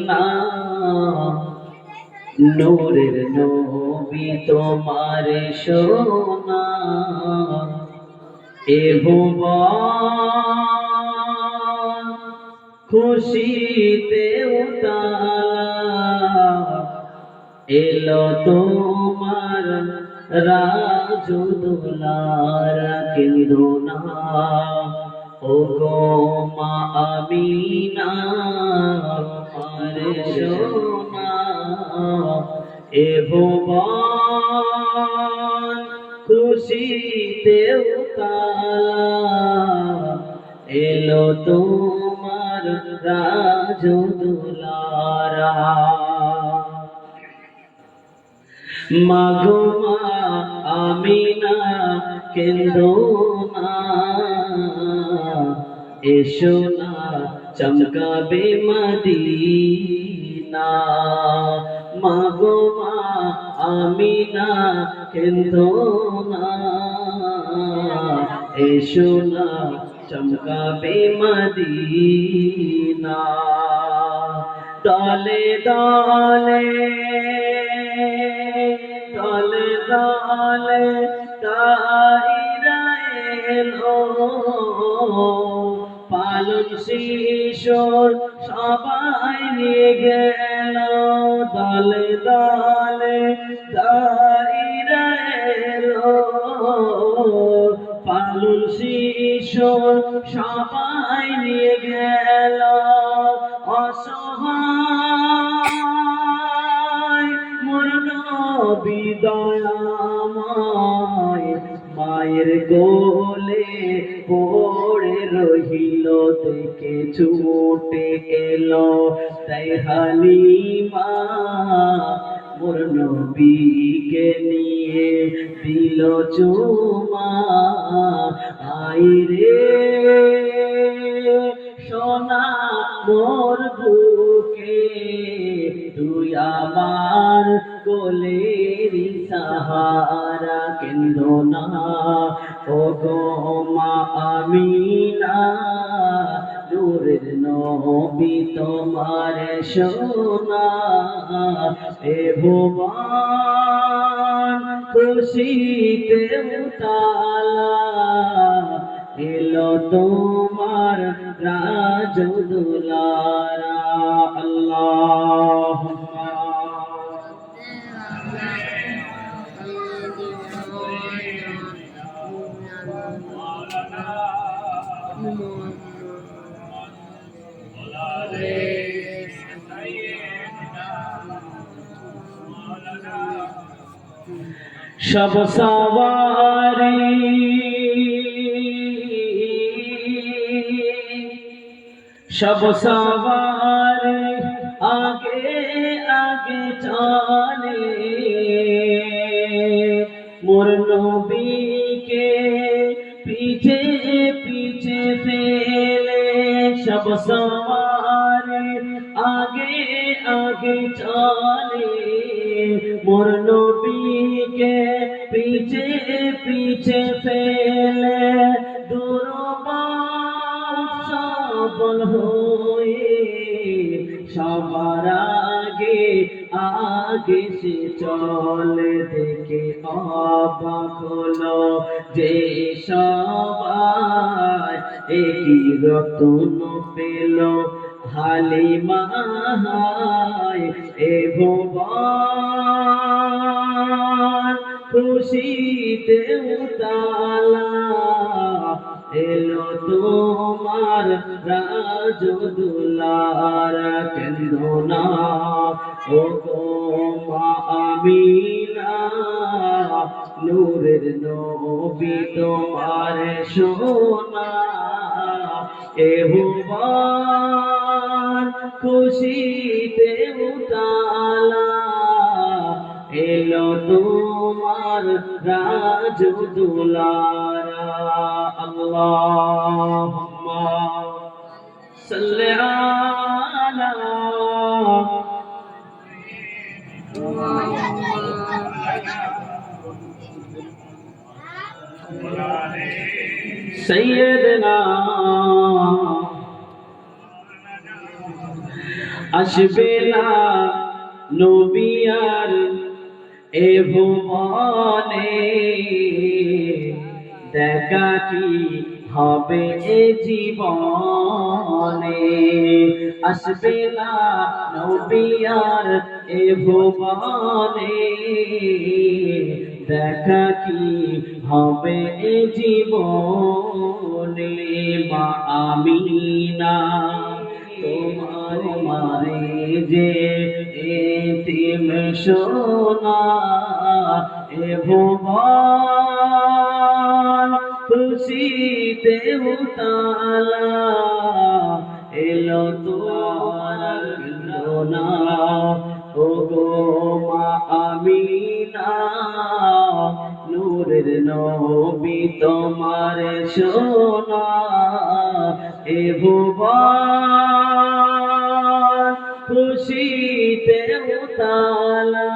না নূরের নবী তোমার সোনা এ ভুবন খুশিতে উতালা এলো তোমার রাজদুলার কেঁদো না ও গো মা আমিনা আমার সোনা এ ভুবন খুশিতে উতালা এলো তোমার রাজদুলারা মাগো মা আমিনা কেঁদো না এসো না চমকাবে মদিনা মাগো মা আমিনা কেঁদো না এসো না চমকাবে মদিনা দলে দলে দলে দলে তাইরা এলো পালন শিশোর সবাই নিয়ে গেল দলে দলে তাইরা এলো পালন শিশোর সবাই নিয়ে গেল অসহায় মোর নবী দয়াময় মায়ের কোলে পড়ে রহিল থেকে ছুটে এলো তাই হালিমা মোর নবীকে নিয়ে দিল চুমা আইরে সোনা মোর বুকে তুই আমার কোলের সাহারা কেঁদো না ও গো মা আমিনা নূরের নবী তোমার সোনা এ ভুবন খুশিতে উতালা এলো তোমার রাজদুলারা আল্লাহুম্মা সব সওয়ারি সব সওয়ারি আগে আগে চলে মোর নবীকে পিছে পিছে ফেলে সব সওয়ারি আগে আগে চলে মোর নবীকে পিছে পিছে ফেলে দুর্বল হয়ে সবার আগে আগে সে চলে দেখে অবাক হলো যে সবাই একই রতন পেল হালিমা এ ভুবন খুশিতে উতালা এলো তোমার রাজদুলারা কেঁদো না ও গো মা আমিনা নূরের নবী তোমার সোনা এ ভুবন খুশিতে উতালা এলো তোমার রাজদুলারা আল্লাহুম্মা সাল্লি আলা সাইয়্যিদিনা আসবে না নবী আর এ ভুবনে, দেখা কি হবে এ জীবনে। আসবে না নবী আর এ ভুবনে, দেখা কি হবে এ জীবনে। মা আমিনা তোমার মারে যে এতিম সোনা, এ ভুবন খুশিতে উতালা, এলো তোমার না ও গো মা আমিনা, নূরের নবী তোমার সোনা, এ ভুবন খুশিতে উতালা।